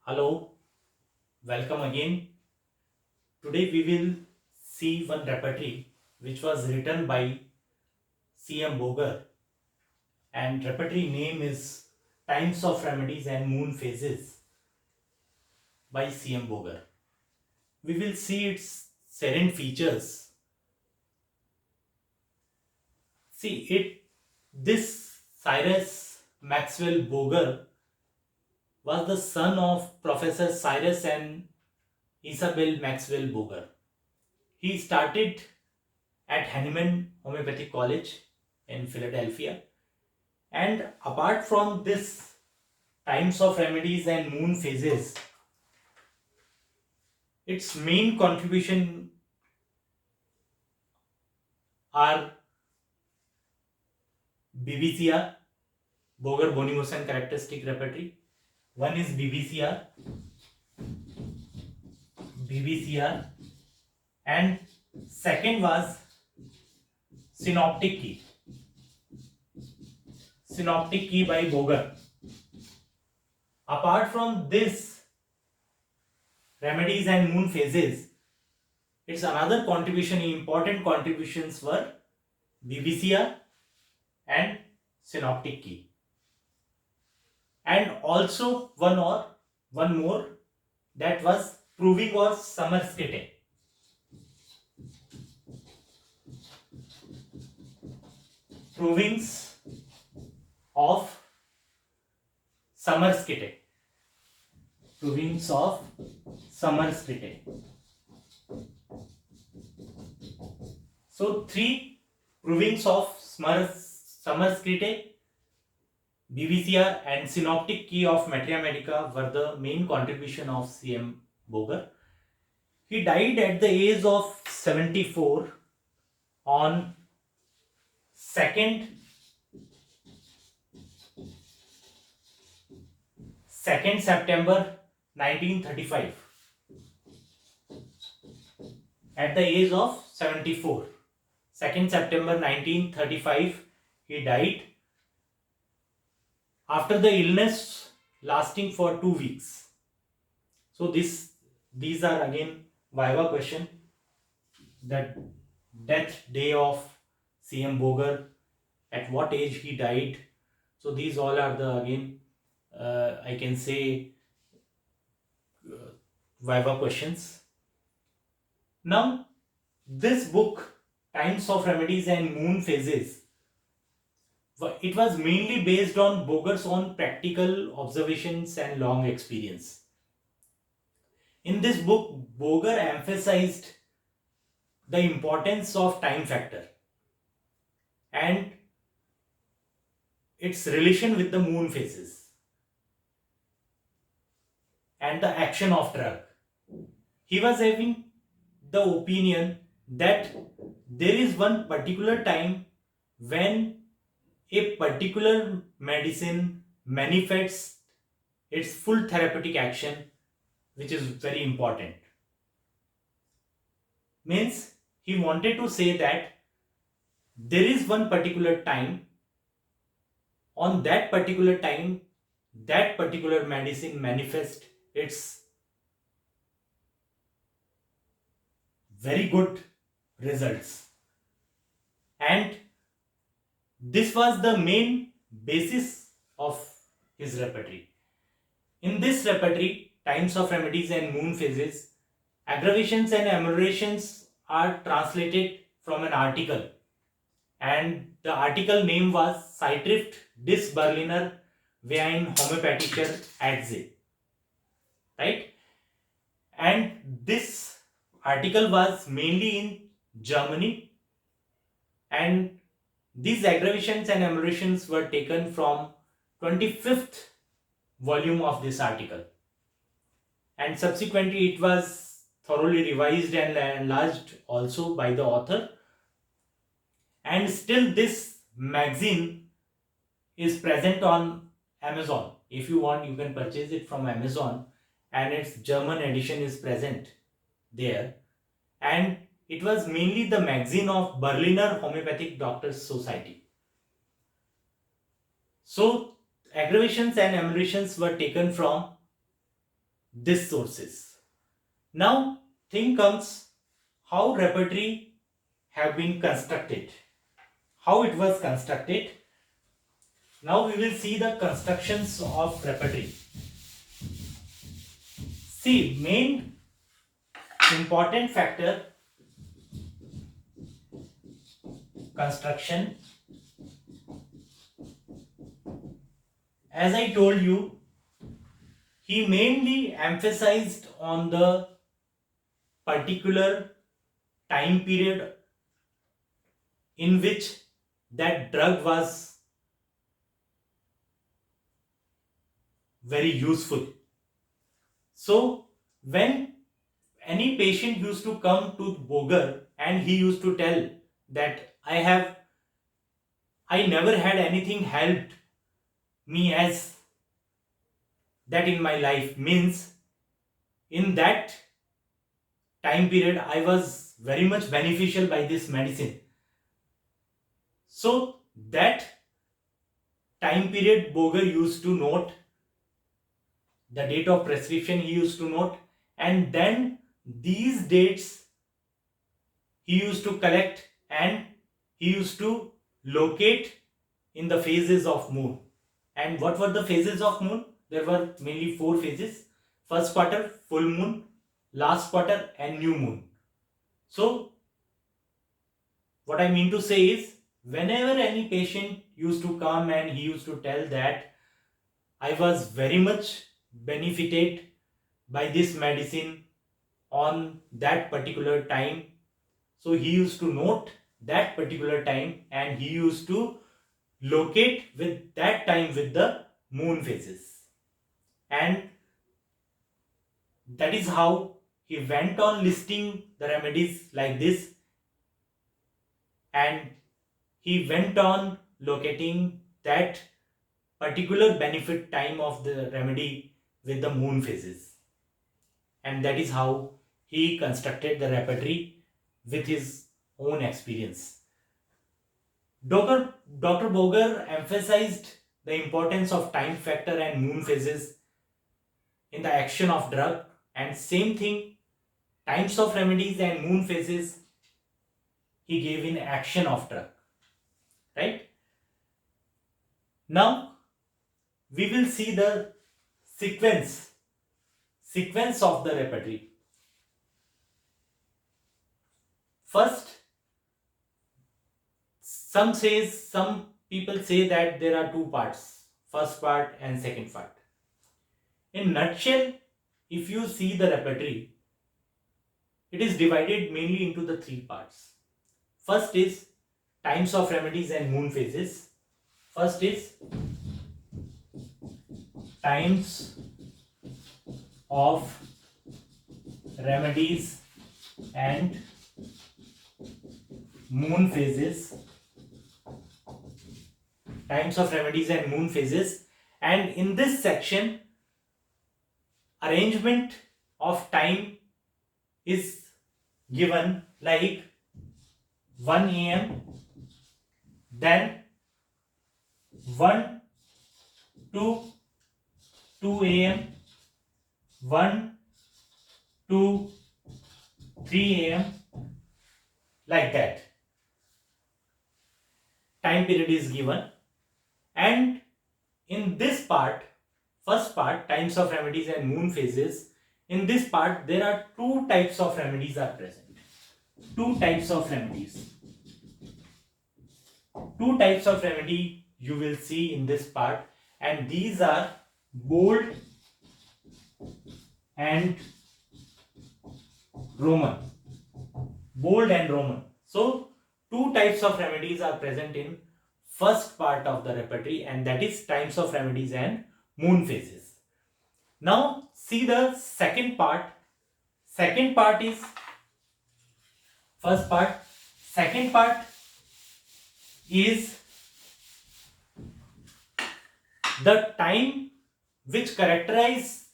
Hello, welcome again. Today we will see one repertory which was written by C.M. Boger, and repertory name is Times of Remedies and Moon Phases by C.M. Boger. We will see its serene features. See it this Cyrus Maxwell Boger was the son of Professor Cyrus and Isabel Maxwell Boger. He started at Hahnemann Homeopathic College in Philadelphia. And apart from this Times of Remedies and Moon Phases, its main contribution are BBCR, Boger Bonimosan Characteristic Repertory. One is BBCR, and second was Synoptic Key. Synoptic Key by Boger. Apart from this remedies and moon phases, its another contribution, important contributions were BBCR and Synoptic Key. And also one more, that was Proving or Summerskite. Provings of Summerskite. Provings of Summerskite. So three provings of Summerskite, BBCR and Synoptic Key of Materia Medica were the main contribution of C.M. Boger. He died at the age of 74 on 2nd September 1935. At the age of 74, 2nd September 1935, he died after the illness lasting for 2 weeks. So these are again Viva question. The death day of C.M. Boger, at what age he died. So these all are the again I can say Viva questions. Now this book, Times of Remedies and Moon Phases, it was mainly based on Boger's own practical observations and long experience. In this book, Boger emphasized the importance of time factor and its relation with the moon phases and the action of drug. He was having the opinion that there is one particular time when a particular medicine manifests its full therapeutic action, which is very important. Means he wanted to say that there is one particular time, on that particular time, that particular medicine manifests its very good results. And this was the main basis of his repertory. In this repertory, Times of Remedies and Moon Phases, aggravations and ameliorations are translated from an article, and the article name was Zeitschrift des Berliner Verein Homöopathischer Ärzte, right? And this article was mainly in Germany, and these aggravations and ameliorations were taken from 25th volume of this article, and subsequently it was thoroughly revised and enlarged also by the author. And still this magazine is present on Amazon. If you want, you can purchase it from Amazon, and its German edition is present there. And it was mainly the magazine of Berliner Homeopathic Doctors Society. So aggravations and ameliorations were taken from these sources. Now, thing comes how repertory have been constructed, how it was constructed. Now we will see the constructions of repertory. See, main important factor construction. As I told you, he mainly emphasized on the particular time period in which that drug was very useful. So, when any patient used to come to Bogar and he used to tell that I never had anything helped me as that in my life, means in that time period I was very much beneficial by this medicine. So that time period Boger used to note, the date of prescription he used to note, and then these dates he used to collect and he used to locate in the phases of moon. And what were the phases of moon? There were mainly four phases: first quarter, full moon, last quarter, and new moon. So, what I mean to say is, whenever any patient used to come and he used to tell that I was very much benefited by this medicine on that particular time, so he used to note that particular time and he used to locate with that time with the moon phases. And that is how he went on listing the remedies like this, and he went on locating that particular benefit time of the remedy with the moon phases. And that is how he constructed the repertory with his own experience. Dr. Boger emphasized the importance of time factor and moon phases in the action of drug, and same thing, times of remedies and moon phases he gave in action of drug, right? Now we will see the sequence of the repertory. First, some people say that there are two parts, first part and second part. In nutshell, if you see the repertory, it is divided mainly into the three parts. First is times of remedies and moon phases. First is times of remedies and moon phases. Times of remedies and moon phases. And in this section, arrangement of time is given like 1 a.m., then 1 to 2 a.m., 1 to 3 a.m., like that. Time period is given, and in this part, first part, times of remedies and moon phases, in this part there are two types of remedies are present. Two types of remedies. Two types of remedy you will see in this part, and these are bold and Roman. Bold and Roman. So, two types of remedies are present in first part of the repertory, and that is times of remedies and moon phases. Now, see the second part. Second part is first part. Second part is the time which characterize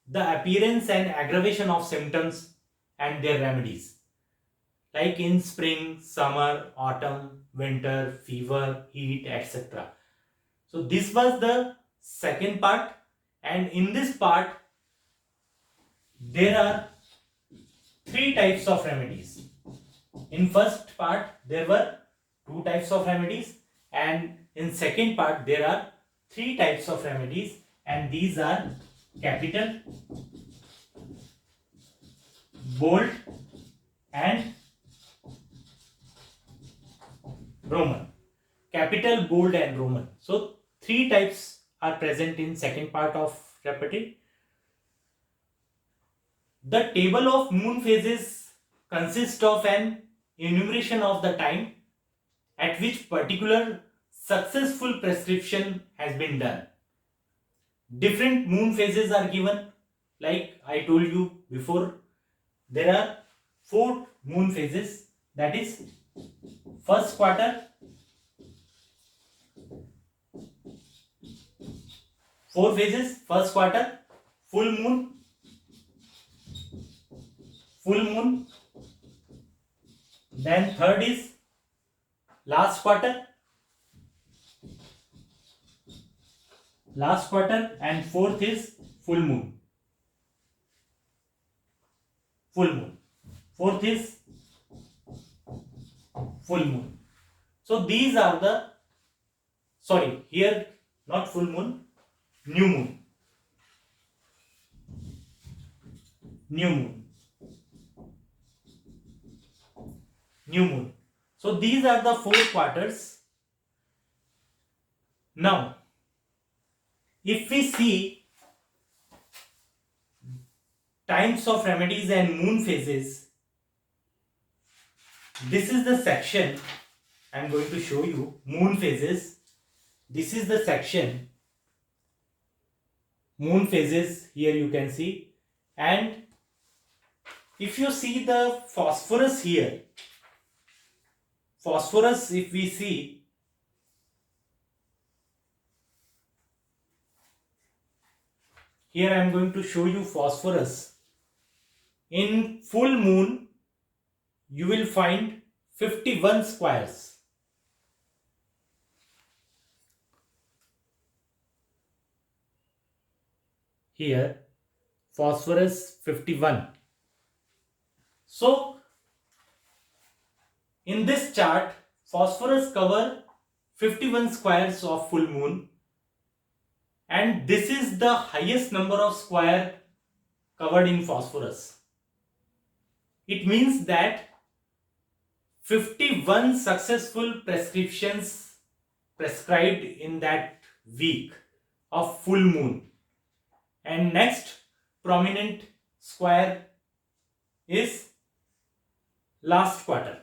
the appearance and aggravation of symptoms and their remedies, like in spring, summer, autumn, winter, fever, heat, etc. So this was the second part, and in this part there are three types of remedies. In first part there were two types of remedies, and in second part there are three types of remedies, and these are capital, bold and Roman. Capital, bold and Roman. So three types are present in second part of repertory. The table of moon phases consists of an enumeration of the time at which particular successful prescription has been done. Different moon phases are given, like I told you before. There are four moon phases, that is first quarter, four phases: first quarter, full moon, then third is last quarter, and fourth is full moon. Fourth is full moon. So these are the, sorry, here not full moon, new moon. So these are the four quarters. Now, if we see times of remedies and moon phases, this is the section I am going to show you. Moon phases. This is the section. Moon phases, here you can see. And if you see the phosphorus here, if we see, here I am going to show you phosphorus. In full moon, you will find 51 squares. Here, phosphorus 51. So, in this chart, phosphorus cover 51 squares of full moon, and this is the highest number of square covered in phosphorus. It means that 51 successful prescriptions prescribed in that week of full moon. And next prominent square is last quarter.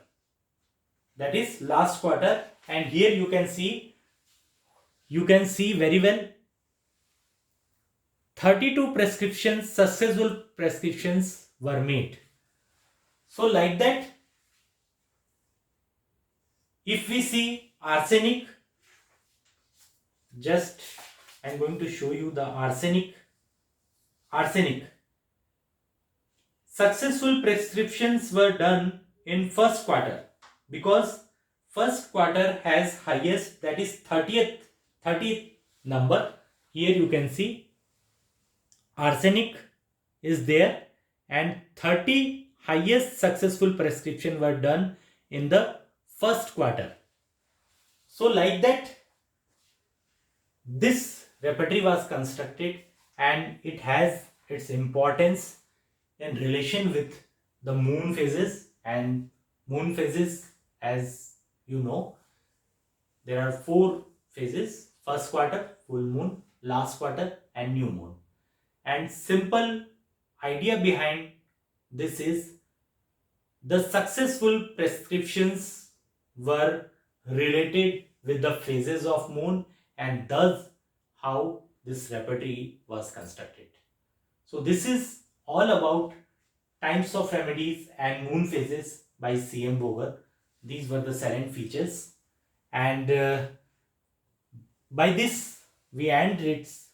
That is last quarter, and here you can see very well 32 prescriptions, successful prescriptions were made. So like that, if we see arsenic, just I am going to show you the arsenic. Successful prescriptions were done in first quarter, because first quarter has highest, that is 30th number. Here you can see arsenic is there, and 30 highest successful prescription were done in the first quarter. So like that, this repertory was constructed, and it has its importance in relation with the moon phases. And moon phases, as you know, there are four phases: first quarter, full moon, last quarter and new moon. And simple idea behind this is the successful prescriptions were related with the phases of moon, and thus how this repertory was constructed. So this is all about times of remedies and moon phases by C.M. Boger. These were the salient features, and by this we end its